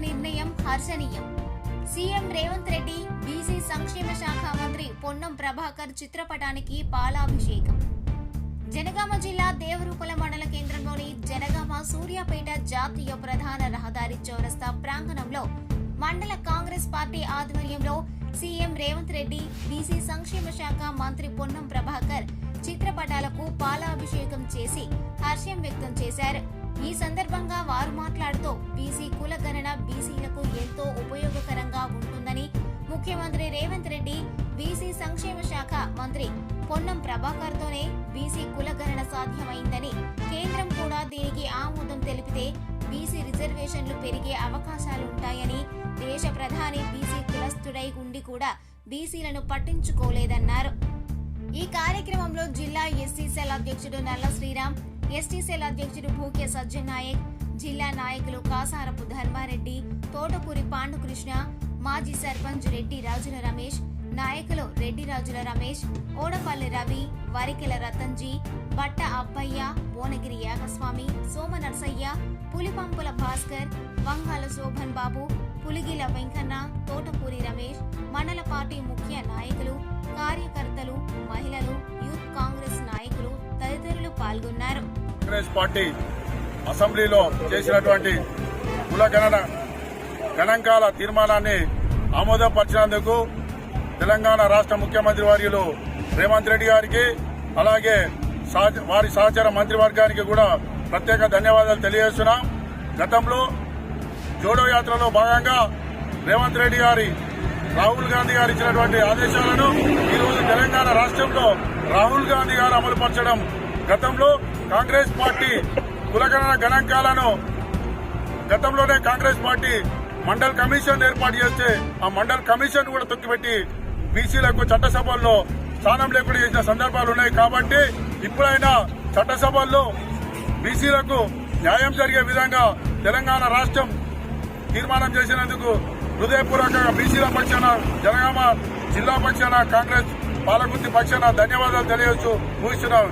నిర్ణయం హర్షణీయం. CM Revanth Reddy BC సంక్షేమ శాఖ మంత్రి పొన్నం ప్రభాకర్ చిత్రపటానికి పాలాభిషేకం. జనగామ జిల్లా దేవరూపల మండల కేంద్రంలోని జనగామ సూర్యాపేట జాతీయ ప్రధాన రహదారి చౌరస్తా ప్రాంగణంలో మండల కాంగ్రెస్ పార్టీ ఆధ్వర్యంలో సీఎం రేవంత్ రెడ్డి, బీసీ సంక్షేమ శాఖ మంత్రి పొన్నం ప్రభాకర్ చిత్రపటాలకు పాలాభిషేకం చేసి హర్షం వ్యక్తం చేశారు. ఈ సందర్భంగా వారు మాట్లాడుతూ బీసీ కులగణన బీసీలకు ఎంతో ఉపయోగకరంగా ఉంటుందని, ముఖ్యమంత్రి రేవంత్ రెడ్డి, బీసీ సంక్షేమ శాఖ మంత్రి పొన్నం ప్రభాకర్ తోనే బీసీ కులగణన సాధ్యమైందని, కేంద్రం కూడా దీనికి ఆమోదం తెలిపితే బీసీ రిజర్వేషన్లు పెరిగే అవకాశాలుంటాయని, దేశ ప్రధాని బీసీ కులస్తుడై ఉండి కూడా బీసీలను పట్టించుకోలేదన్నారు. ఈ కార్యక్రమంలో జిల్లా ఎస్టీ సెల్ అధ్యక్షుడు నల్ల శ్రీరామ్, ఎస్టీ సెల్ అధ్యక్షుడు భూక్య సజ్జనాయక్, జిల్లా నాయకులు కాసారపు ధర్మారెడ్డి, తోటపూరి పాండుకృష్ణ, మాజీ సర్పంచ్ రెడ్డి రాజుల రమేష్, నాయకులు రెడ్డి రాజుల రమేష్, ఓడపల్లి రవి, వరికెల రతన్జీ, బట్ట అబ్బయ్య, భువనగిరి యాగస్వామి, సోమ నర్సయ్య, పులిపంపుల భాస్కర్, వంగాల శోభన్ బాబు, పులిగిల వెంకన్న, తోటపూరి రమేష్, మండల పార్టీ ముఖ్య నాయకులు, కార్యకర్తలు, మహిళలు, యూత్ కాంగ్రెస్ నాయకులు తదితరులు పాల్గొన్నారు. కాంగ్రెస్ పార్టీ అసెంబ్లీలో చేసినటువంటి కుల గణాంకాల తీర్మానాన్ని ఆమోదపరిచినందుకు తెలంగాణ రాష్ట్ర ముఖ్యమంత్రి వర్యులు రేవంత్ రెడ్డి గారికి, అలాగే వారి సహచర మంత్రివర్గానికి కూడా ప్రత్యేక ధన్యవాదాలు తెలియజేస్తున్నాం. గతంలో జోడో యాత్రలో భాగంగా రేవంత్ రెడ్డి గారి, రాహుల్ గాంధీ గారు ఇచ్చినటువంటి ఆదేశాలను ఈరోజు తెలంగాణ రాష్ట్రంలో రాహుల్ గాంధీ గారు అమలుపరచడం, గతంలో కాంగ్రెస్ పార్టీ కులగణన గణాంకాలను గతంలోనే కాంగ్రెస్ పార్టీ మండల్ కమిషన్ ఏర్పాటు చేస్తే ఆ మండల్ కమిషన్ కూడా తొక్కిపెట్టి బీసీలకు చట్టసభల్లో స్థానం లేకుండా చేసిన సందర్భాలు ఉన్నాయి. కాబట్టి ఇప్పుడైనా చట్టసభల్లో బీసీలకు న్యాయం జరిగే విధంగా తెలంగాణ రాష్ట్రం తీర్మానం చేసినందుకు హృదయపూర్వకంగా బీసీల పక్షాన, జనగామ జిల్లా పక్షాన, కాంగ్రెస్ పాలకుర్తి పక్షాన ధన్యవాదాలు తెలియజేస్తూ ముగిస్తున్నాం.